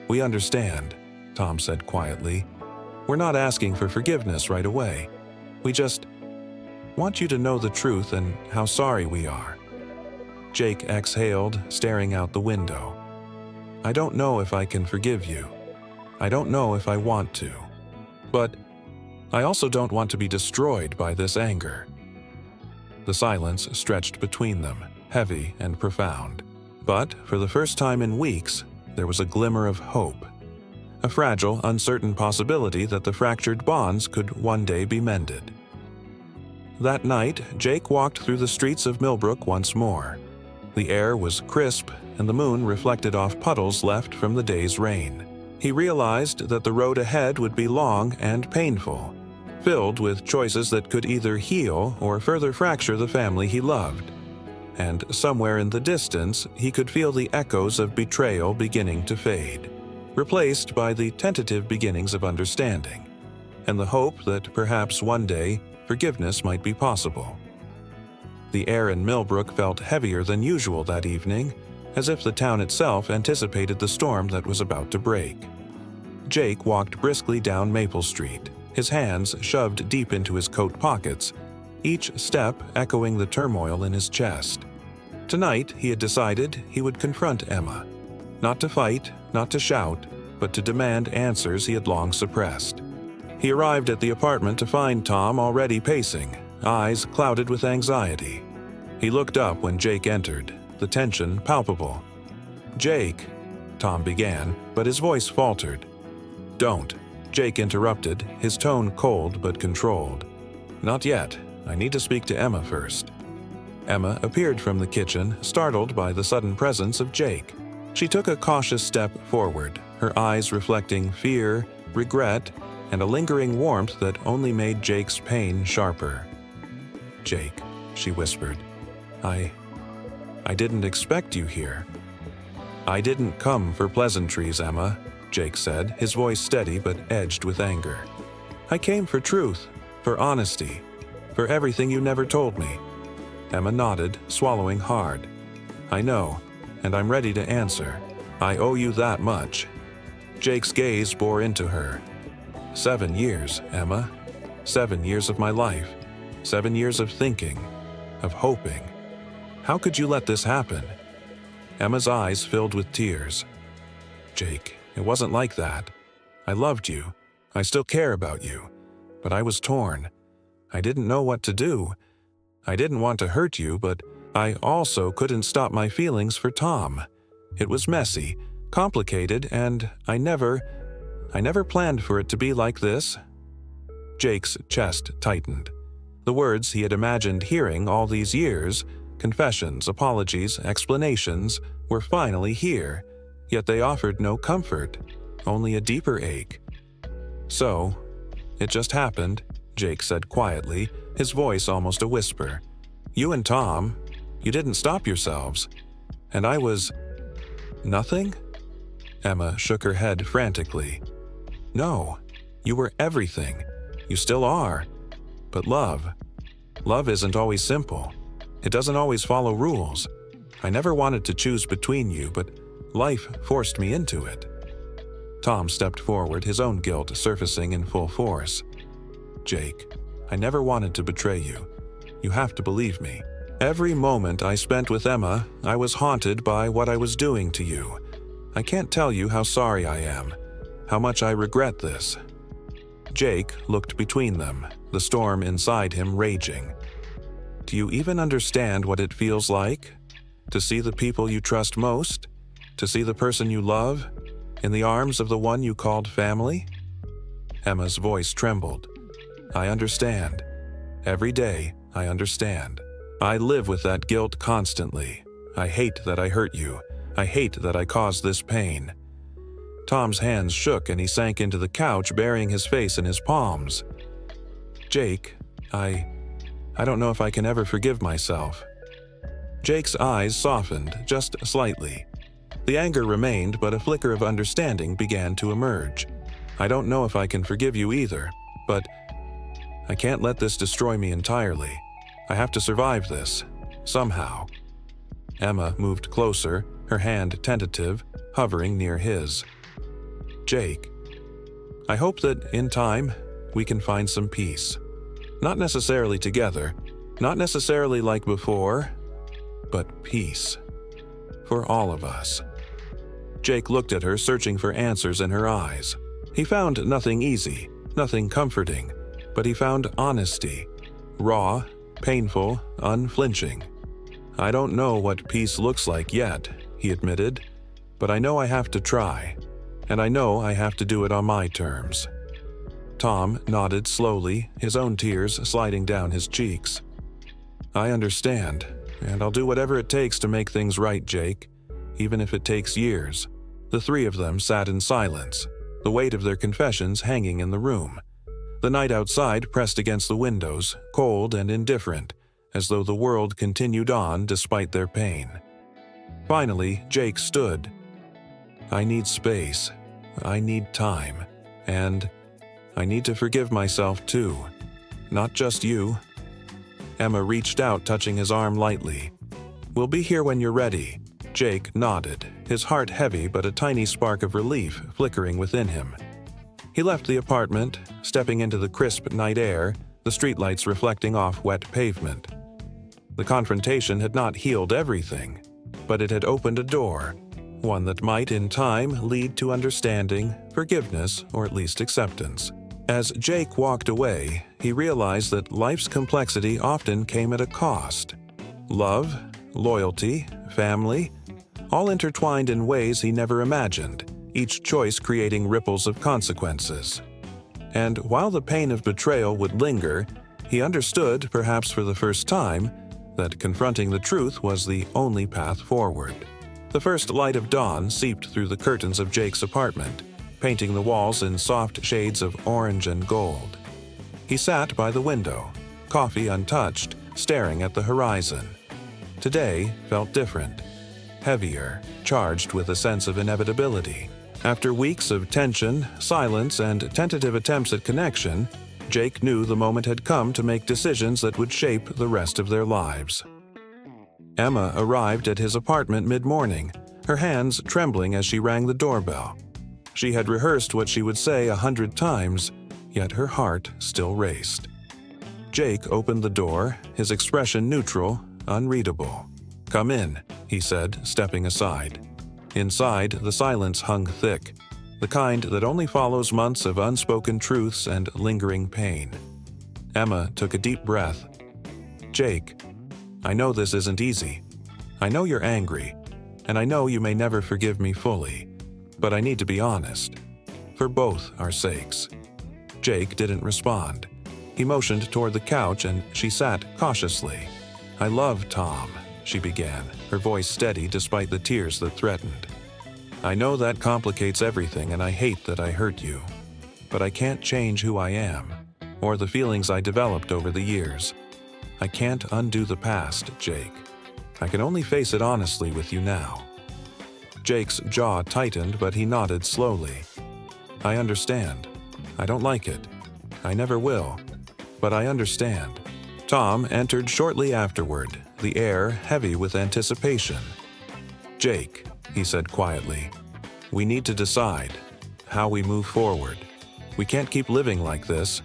"We understand," Tom said quietly. "We're not asking for forgiveness right away. We just want you to know the truth and how sorry we are." Jake exhaled, staring out the window. "I don't know if I can forgive you. I don't know if I want to. But I also don't want to be destroyed by this anger." The silence stretched between them, heavy and profound. But for the first time in weeks, there was a glimmer of hope. A fragile, uncertain possibility that the fractured bonds could one day be mended. That night, Jake walked through the streets of Millbrook once more. The air was crisp, and the moon reflected off puddles left from the day's rain. He realized that the road ahead would be long and painful, filled with choices that could either heal or further fracture the family he loved. And somewhere in the distance, he could feel the echoes of betrayal beginning to fade. replaced by the tentative beginnings of understanding, and the hope that perhaps one day forgiveness might be possible. The air in Millbrook felt heavier than usual that evening, as if the town itself anticipated the storm that was about to break. Jake walked briskly down Maple Street, his hands shoved deep into his coat pockets, each step echoing the turmoil in his chest. Tonight, he had decided he would confront Emma. Not to fight, not to shout, but to demand answers he had long suppressed. He arrived at the apartment to find Tom already pacing, eyes clouded with anxiety. He looked up when Jake entered, the tension palpable. "Jake," Tom began, but his voice faltered. "Don't," Jake interrupted, his tone cold but controlled. "Not yet. I need to speak to Emma first." Emma appeared from the kitchen, startled by the sudden presence of Jake. She took a cautious step forward, her eyes reflecting fear, regret, and a lingering warmth that only made Jake's pain sharper. "Jake," she whispered, I didn't expect you here." "I didn't come for pleasantries, Emma," Jake said, his voice steady but edged with anger. "I came for truth, for honesty, for everything you never told me." Emma nodded, swallowing hard. "I know, and I'm ready to answer. I owe you that much." Jake's gaze bore into her. 7 years, Emma. 7 years of my life. 7 years of thinking, of hoping. How could you let this happen?" Emma's eyes filled with tears. "Jake, it wasn't like that. I loved you. I still care about you. But I was torn. I didn't know what to do. I didn't want to hurt you, but I also couldn't stop my feelings for Tom. It was messy, complicated, and I never planned for it to be like this." Jake's chest tightened. The words he had imagined hearing all these years, confessions, apologies, explanations, were finally here, yet they offered no comfort, only a deeper ache. "So, it just happened," Jake said quietly, his voice almost a whisper. "You and Tom, you didn't stop yourselves. And I was... nothing?" Emma shook her head frantically. "No, you were everything. You still are. But love isn't always simple. It doesn't always follow rules. I never wanted to choose between you, but life forced me into it." Tom stepped forward, his own guilt surfacing in full force. "Jake, I never wanted to betray you. You have to believe me. Every moment I spent with Emma, I was haunted by what I was doing to you. I can't tell you how sorry I am, how much I regret this." Jake looked between them, the storm inside him raging. "Do you even understand what it feels like? To see the people you trust most? To see the person you love in the arms of the one you called family?" Emma's voice trembled. "I understand. Every day, I understand. I live with that guilt constantly. I hate that I hurt you. I hate that I caused this pain." Tom's hands shook and he sank into the couch, burying his face in his palms. "Jake, I don't know if I can ever forgive myself." Jake's eyes softened, just slightly. The anger remained, but a flicker of understanding began to emerge. "I don't know if I can forgive you either, but I can't let this destroy me entirely. I have to survive this, somehow." Emma moved closer, her hand tentative, hovering near his. "Jake, I hope that, in time, we can find some peace. Not necessarily together, not necessarily like before, but peace. For all of us." Jake looked at her, searching for answers in her eyes. He found nothing easy, nothing comforting, but he found honesty. Raw, painful, unflinching. "I don't know what peace looks like yet," he admitted, "but I know I have to try, and I know I have to do it on my terms." Tom nodded slowly, his own tears sliding down his cheeks. "I understand, and I'll do whatever it takes to make things right, Jake, even if it takes years." The three of them sat in silence, the weight of their confessions hanging in the room. The night outside pressed against the windows, cold and indifferent, as though the world continued on despite their pain. Finally, Jake stood. "I need space," I need time. And I need to forgive myself too. Not just you." Emma reached out, touching his arm lightly. "We'll be here when you're ready." Jake nodded, his heart heavy but a tiny spark of relief flickering within him. He left the apartment, stepping into the crisp night air, the streetlights reflecting off wet pavement. The confrontation had not healed everything, but it had opened a door, one that might in time lead to understanding, forgiveness, or at least acceptance. As Jake walked away, he realized that life's complexity often came at a cost. Love, loyalty, family, all intertwined in ways he never imagined, each choice creating ripples of consequences. And while the pain of betrayal would linger, he understood, perhaps for the first time, that confronting the truth was the only path forward. The first light of dawn seeped through the curtains of Jake's apartment, painting the walls in soft shades of orange and gold. He sat by the window, coffee untouched, staring at the horizon. Today felt different, heavier, charged with a sense of inevitability. After weeks of tension, silence, and tentative attempts at connection, Jake knew the moment had come to make decisions that would shape the rest of their lives. Emma arrived at his apartment mid-morning, her hands trembling as she rang the doorbell. She had rehearsed what she would say 100 times, yet her heart still raced. Jake opened the door, his expression neutral, unreadable. "Come in," he said, stepping aside. Inside, the silence hung thick, the kind that only follows months of unspoken truths and lingering pain. Emma took a deep breath. "Jake, I know this isn't easy. I know you're angry, and I know you may never forgive me fully, but I need to be honest, for both our sakes." Jake didn't respond. He motioned toward the couch and she sat cautiously. "I love Tom," she began, her voice steady despite the tears that threatened. "I know that complicates everything and I hate that I hurt you. But I can't change who I am, or the feelings I developed over the years. I can't undo the past, Jake. I can only face it honestly with you now." Jake's jaw tightened, but he nodded slowly. "I understand. I don't like it. I never will. But I understand." Tom entered shortly afterward, the air heavy with anticipation. "Jake," he said quietly, "we need to decide how we move forward. We can't keep living like this,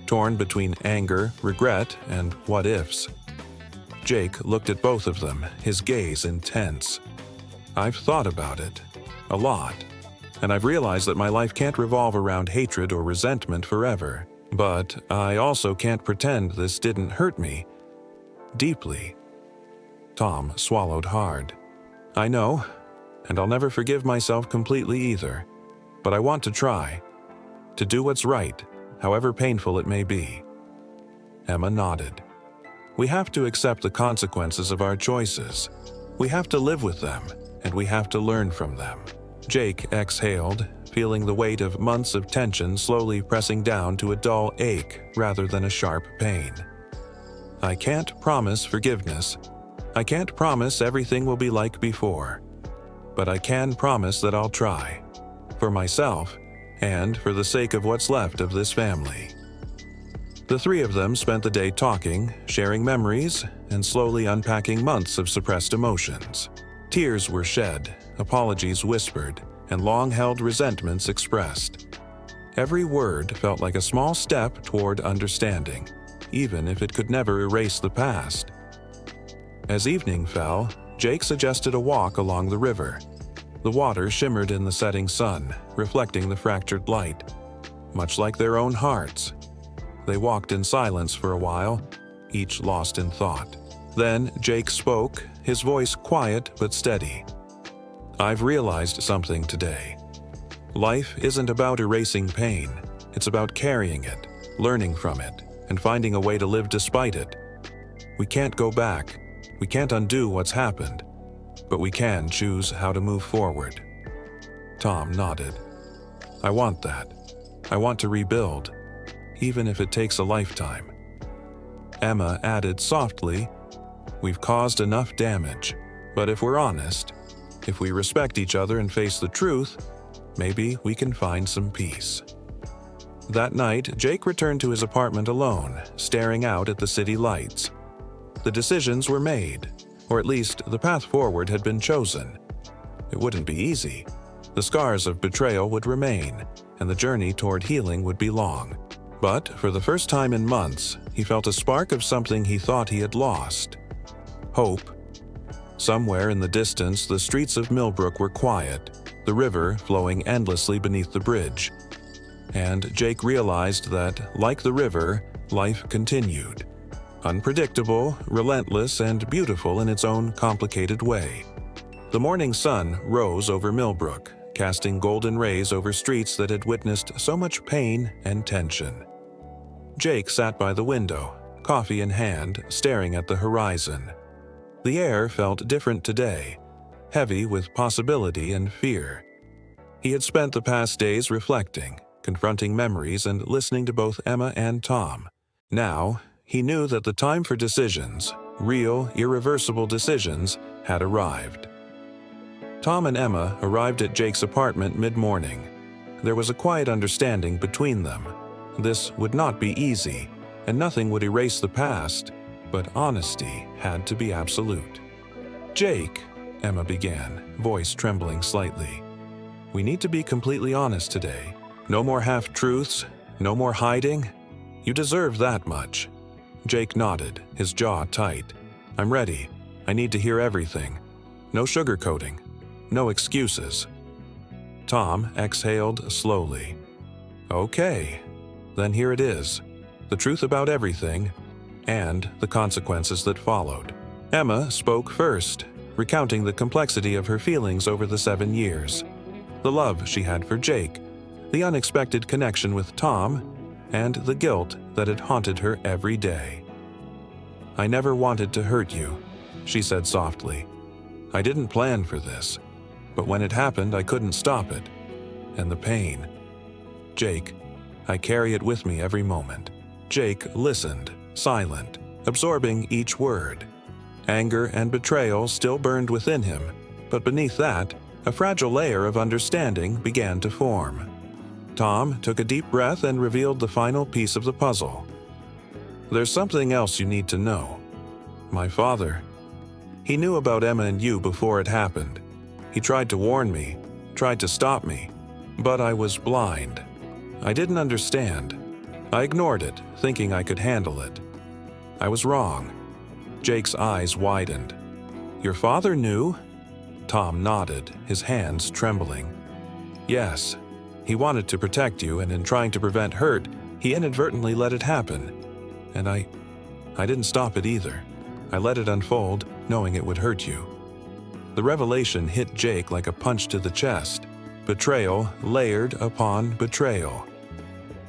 torn between anger, regret, and what-ifs." Jake looked at both of them, his gaze intense. "I've thought about it, a lot, and I've realized that my life can't revolve around hatred or resentment forever. But I also can't pretend this didn't hurt me deeply." Tom swallowed hard. "I know, and I'll never forgive myself completely either. But I want to try, to do what's right, however painful it may be." Emma nodded. "We have to accept the consequences of our choices. We have to live with them, and we have to learn from them." Jake exhaled, feeling the weight of months of tension slowly pressing down to a dull ache rather than a sharp pain. "I can't promise forgiveness. I can't promise everything will be like before. But I can promise that I'll try. For myself, and for the sake of what's left of this family." The three of them spent the day talking, sharing memories, and slowly unpacking months of suppressed emotions. Tears were shed, apologies whispered, and long-held resentments expressed. Every word felt like a small step toward understanding, even if it could never erase the past. As evening fell, Jake suggested a walk along the river. The water shimmered in the setting sun, reflecting the fractured light, much like their own hearts. They walked in silence for a while, each lost in thought. Then Jake spoke, his voice quiet but steady. "I've realized something today. Life isn't about erasing pain. It's about carrying it, learning from it, and finding a way to live despite it. We can't go back. We can't undo what's happened. But we can choose how to move forward." Tom nodded. "I want that. I want to rebuild, even if it takes a lifetime." Emma added softly, "We've caused enough damage. But if we're honest, if we respect each other and face the truth, Maybe we can find some peace." That night, Jake returned to his apartment alone, staring out at the city lights. The decisions were made, or at least the path forward had been chosen. It wouldn't be easy. The scars of betrayal would remain, and the journey toward healing would be long. But for the first time in months, he felt a spark of something he thought he had lost. Hope. Somewhere in the distance, the streets of Millbrook were quiet, the river flowing endlessly beneath the bridge. And Jake realized that, like the river, life continued. Unpredictable, relentless, and beautiful in its own complicated way. The morning sun rose over Millbrook, casting golden rays over streets that had witnessed so much pain and tension. Jake sat by the window, coffee in hand, staring at the horizon. The air felt different today, heavy with possibility and fear. He had spent the past days reflecting, confronting memories and listening to both Emma and Tom. Now, he knew that the time for decisions, real, irreversible decisions, had arrived. Tom and Emma arrived at Jake's apartment mid-morning. There was a quiet understanding between them. This would not be easy, and nothing would erase the past, but honesty had to be absolute. "Jake," Emma began, voice trembling slightly, "we need to be completely honest today. No more half-truths, no more hiding. You deserve that much." Jake nodded, his jaw tight. "I'm ready. I need to hear everything. No sugarcoating. No excuses." Tom exhaled slowly. "Okay, then here it is. The truth about everything, and the consequences that followed." Emma spoke first, recounting the complexity of her feelings over the 7 years. The love she had for Jake, the unexpected connection with Tom, and the guilt that had haunted her every day. "I never wanted to hurt you," she said softly. "I didn't plan for this, but when it happened I couldn't stop it. And the pain. Jake, I carry it with me every moment." Jake listened, silent, absorbing each word. Anger and betrayal still burned within him, but beneath that, a fragile layer of understanding began to form. Tom took a deep breath and revealed the final piece of the puzzle. "There's something else you need to know. My father. He knew about Emma and you before it happened. He tried to warn me, tried to stop me, but I was blind. I didn't understand. I ignored it, thinking I could handle it. I was wrong." Jake's eyes widened. "Your father knew?" Tom nodded, his hands trembling. "Yes. He wanted to protect you, and in trying to prevent hurt, he inadvertently let it happen. And I didn't stop it either. I let it unfold, knowing it would hurt you." The revelation hit Jake like a punch to the chest. Betrayal layered upon betrayal.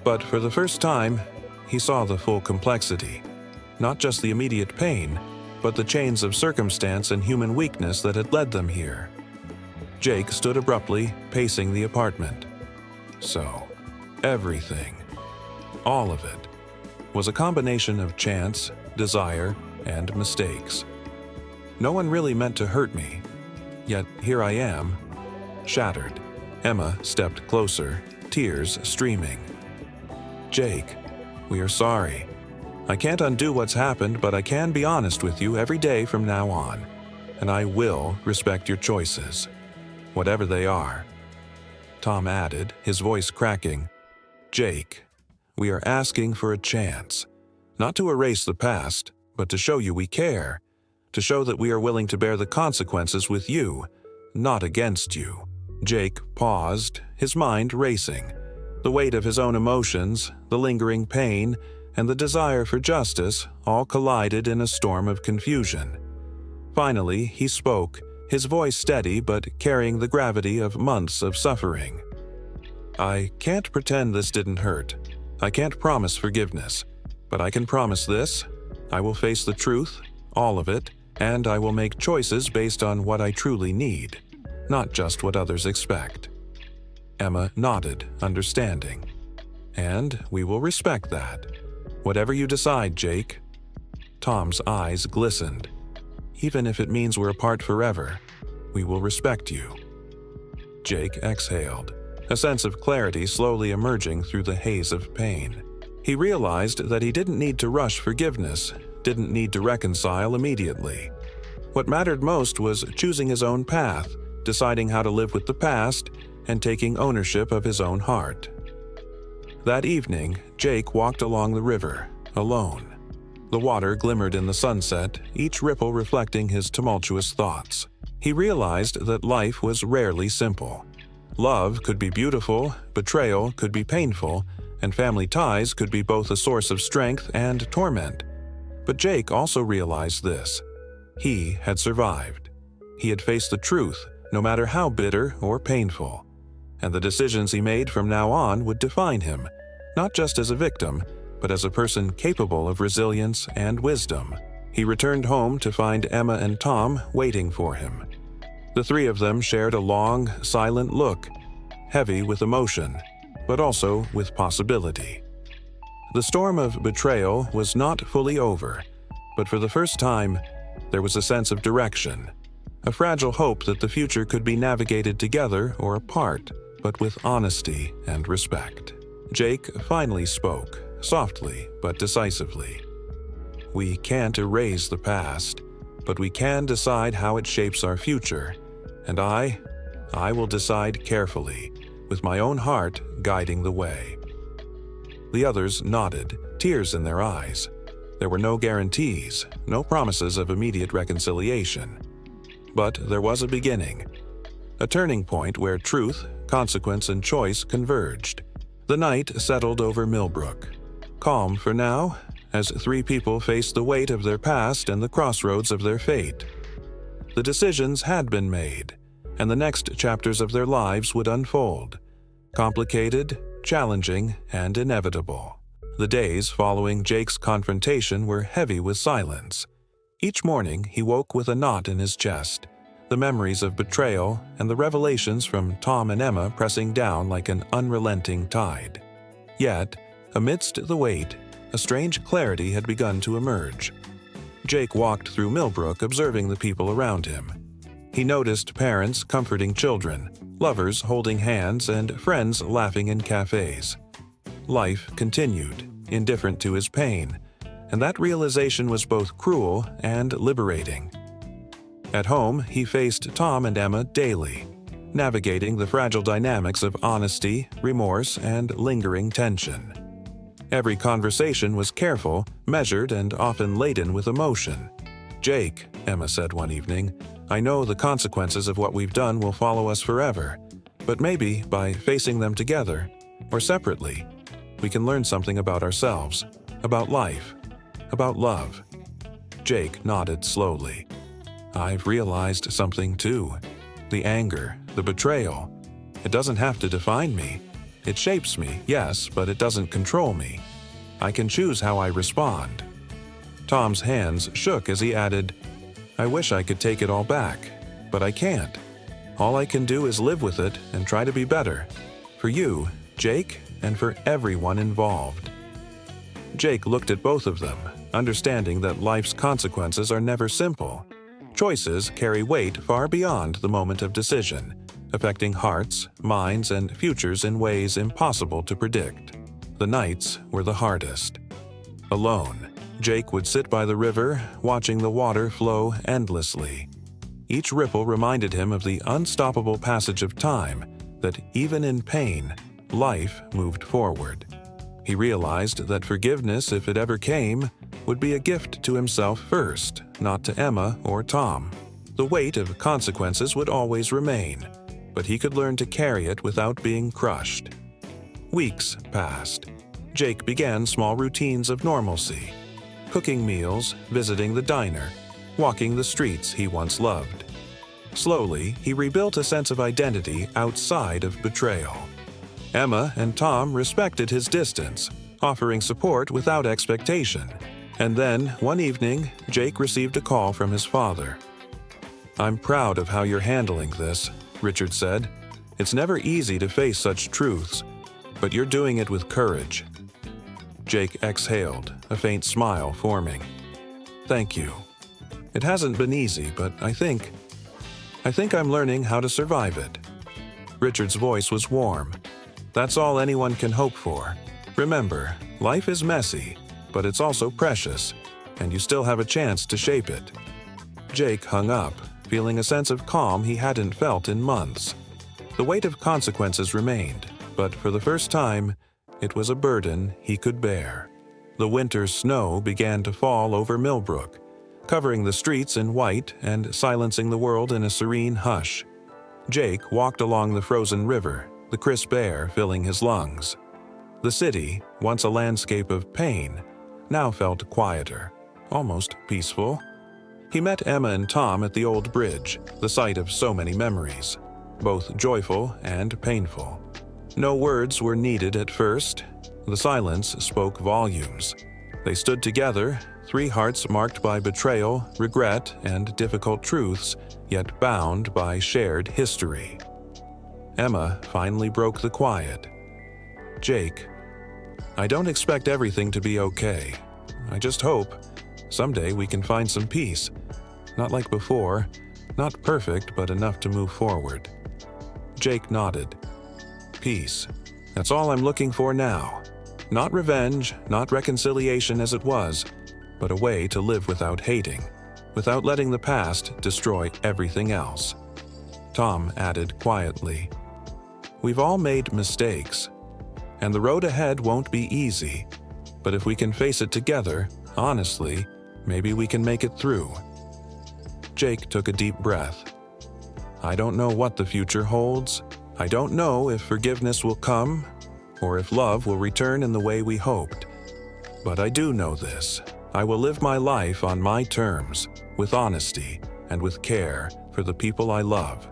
But for the first time, he saw the full complexity. Not just the immediate pain, but the chains of circumstance and human weakness that had led them here. Jake stood abruptly, pacing the apartment. So, everything, all of it, was a combination of chance, desire, and mistakes. No one really meant to hurt me, yet here I am, shattered. Emma stepped closer, tears streaming. "Jake, we are sorry. I can't undo what's happened, but I can be honest with you every day from now on, and I will respect your choices, whatever they are." Tom added, his voice cracking, "Jake, we are asking for a chance, not to erase the past, but to show you we care, to show that we are willing to bear the consequences with you, not against you." Jake paused, his mind racing. The weight of his own emotions, the lingering pain, and the desire for justice all collided in a storm of confusion. Finally, he spoke, his voice steady but carrying the gravity of months of suffering. "I can't pretend this didn't hurt. I can't promise forgiveness. But I can promise this: I will face the truth, all of it, and I will make choices based on what I truly need, not just what others expect." Emma nodded, understanding. "And we will respect that. Whatever you decide, Jake." Tom's eyes glistened. "Even if it means we're apart forever, we will respect you." Jake exhaled. a sense of clarity slowly emerging through the haze of pain. He realized that he didn't need to rush forgiveness, didn't need to reconcile immediately. What mattered most was choosing his own path, deciding how to live with the past, and taking ownership of his own heart. That evening, Jake walked along the river, alone. The water glimmered in the sunset, each ripple reflecting his tumultuous thoughts. He realized that life was rarely simple. Love could be beautiful, betrayal could be painful, and family ties could be both a source of strength and torment. But Jake also realized this. He had survived. He had faced the truth, no matter how bitter or painful. And the decisions he made from now on would define him, not just as a victim, but as a person capable of resilience and wisdom. He returned home to find Emma and Tom waiting for him. The three of them shared a long, silent look, heavy with emotion, but also with possibility. The storm of betrayal was not fully over, but for the first time, there was a sense of direction, a fragile hope that the future could be navigated together or apart, but with honesty and respect. Jake finally spoke, softly but decisively. We can't erase the past, but we can decide how it shapes our future, and I will decide carefully, with my own heart guiding the way. The others nodded, tears in their eyes. There were no guarantees, no promises of immediate reconciliation. But there was a beginning, a turning point where truth, consequence, and choice converged. The night settled over Millbrook. Calm for now, as three people faced the weight of their past and the crossroads of their fate. The decisions had been made, and the next chapters of their lives would unfold. Complicated, challenging, and inevitable. The days following Jake's confrontation were heavy with silence. Each morning, he woke with a knot in his chest, the memories of betrayal and the revelations from Tom and Emma pressing down like an unrelenting tide. Yet, amidst the weight, a strange clarity had begun to emerge. Jake walked through Millbrook, observing the people around him. He noticed parents comforting children, lovers holding hands, and friends laughing in cafes. Life continued, indifferent to his pain, and that realization was both cruel and liberating. At home, he faced Tom and Emma daily, navigating the fragile dynamics of honesty, remorse, and lingering tension. Every conversation was careful, measured, and often laden with emotion. "Jake," Emma said one evening, "I know the consequences of what we've done will follow us forever, but maybe by facing them together, or separately, we can learn something about ourselves, about life, about love." Jake nodded slowly. "I've realized something too. The anger, the betrayal. It doesn't have to define me. It shapes me, yes, but it doesn't control me. I can choose how I respond." Tom's hands shook as he added, "I wish I could take it all back, but I can't. All I can do is live with it and try to be better. For you, Jake, and for everyone involved." Jake looked at both of them, understanding that life's consequences are never simple. Choices carry weight far beyond the moment of decision, affecting hearts, minds, and futures in ways impossible to predict. The nights were the hardest. Alone, Jake would sit by the river, watching the water flow endlessly. Each ripple reminded him of the unstoppable passage of time, that even in pain, life moved forward. He realized that forgiveness, if it ever came, would be a gift to himself first, not to Emma or Tom. The weight of consequences would always remain, but he could learn to carry it without being crushed. Weeks passed. Jake began small routines of normalcy, cooking meals, visiting the diner, walking the streets he once loved. Slowly, he rebuilt a sense of identity outside of betrayal. Emma and Tom respected his distance, offering support without expectation. And then, one evening, Jake received a call from his father. "I'm proud of how you're handling this," Richard said. "It's never easy to face such truths, but you're doing it with courage." Jake exhaled, a faint smile forming. "Thank you. It hasn't been easy, but I think I'm learning how to survive it." Richard's voice was warm. "That's all anyone can hope for. Remember, life is messy, but it's also precious, and you still have a chance to shape it." Jake hung up, feeling a sense of calm he hadn't felt in months. The weight of consequences remained, but for the first time, it was a burden he could bear. The winter snow began to fall over Millbrook, covering the streets in white and silencing the world in a serene hush. Jake walked along the frozen river, the crisp air filling his lungs. The city, once a landscape of pain, now felt quieter, almost peaceful. He met Emma and Tom at the old bridge, the site of so many memories, both joyful and painful. No words were needed at first. The silence spoke volumes. They stood together, three hearts marked by betrayal, regret, and difficult truths, yet bound by shared history. Emma finally broke the quiet. "Jake, I don't expect everything to be okay. I just hope someday we can find some peace. Not like before, not perfect, but enough to move forward." Jake nodded. "Peace. That's all I'm looking for now. Not revenge, not reconciliation as it was, but a way to live without hating, without letting the past destroy everything else." Tom added quietly, "We've all made mistakes, and the road ahead won't be easy, but if we can face it together, honestly, maybe we can make it through." Jake took a deep breath. "I don't know what the future holds. I don't know if forgiveness will come, or if love will return in the way we hoped. But I do know this. I will live my life on my terms, with honesty and with care for the people I love,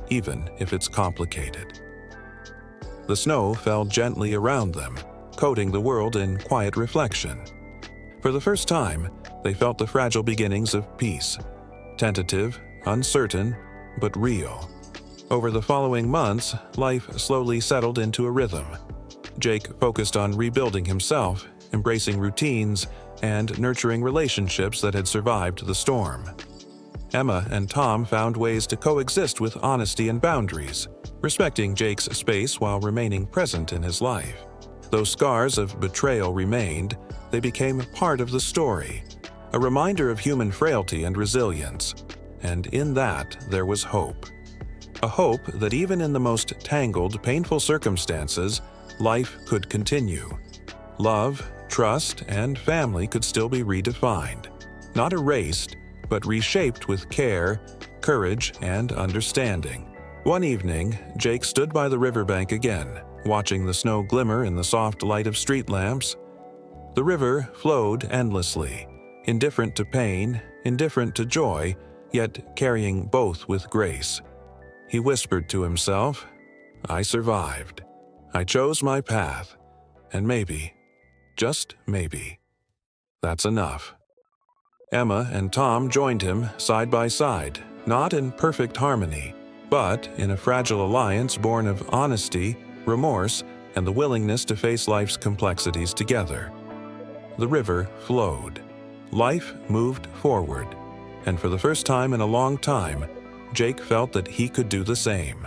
even if it's complicated." The snow fell gently around them, coating the world in quiet reflection. For the first time, they felt the fragile beginnings of peace. Tentative, uncertain, but real. Over the following months, life slowly settled into a rhythm. Jake focused on rebuilding himself, embracing routines, and nurturing relationships that had survived the storm. Emma and Tom found ways to coexist with honesty and boundaries, respecting Jake's space while remaining present in his life. Though scars of betrayal remained, they became part of the story, a reminder of human frailty and resilience. And in that, there was hope. A hope that even in the most tangled, painful circumstances, life could continue. Love, trust, and family could still be redefined. Not erased, but reshaped with care, courage, and understanding. One evening, Jake stood by the riverbank again, watching the snow glimmer in the soft light of street lamps. The river flowed endlessly, indifferent to pain, indifferent to joy, yet carrying both with grace. He whispered to himself, "I survived. I chose my path. And maybe, just maybe, that's enough." Emma and Tom joined him side by side, not in perfect harmony, but in a fragile alliance born of honesty, remorse, and the willingness to face life's complexities together. The river flowed. Life moved forward. And for the first time in a long time, Jake felt that he could do the same.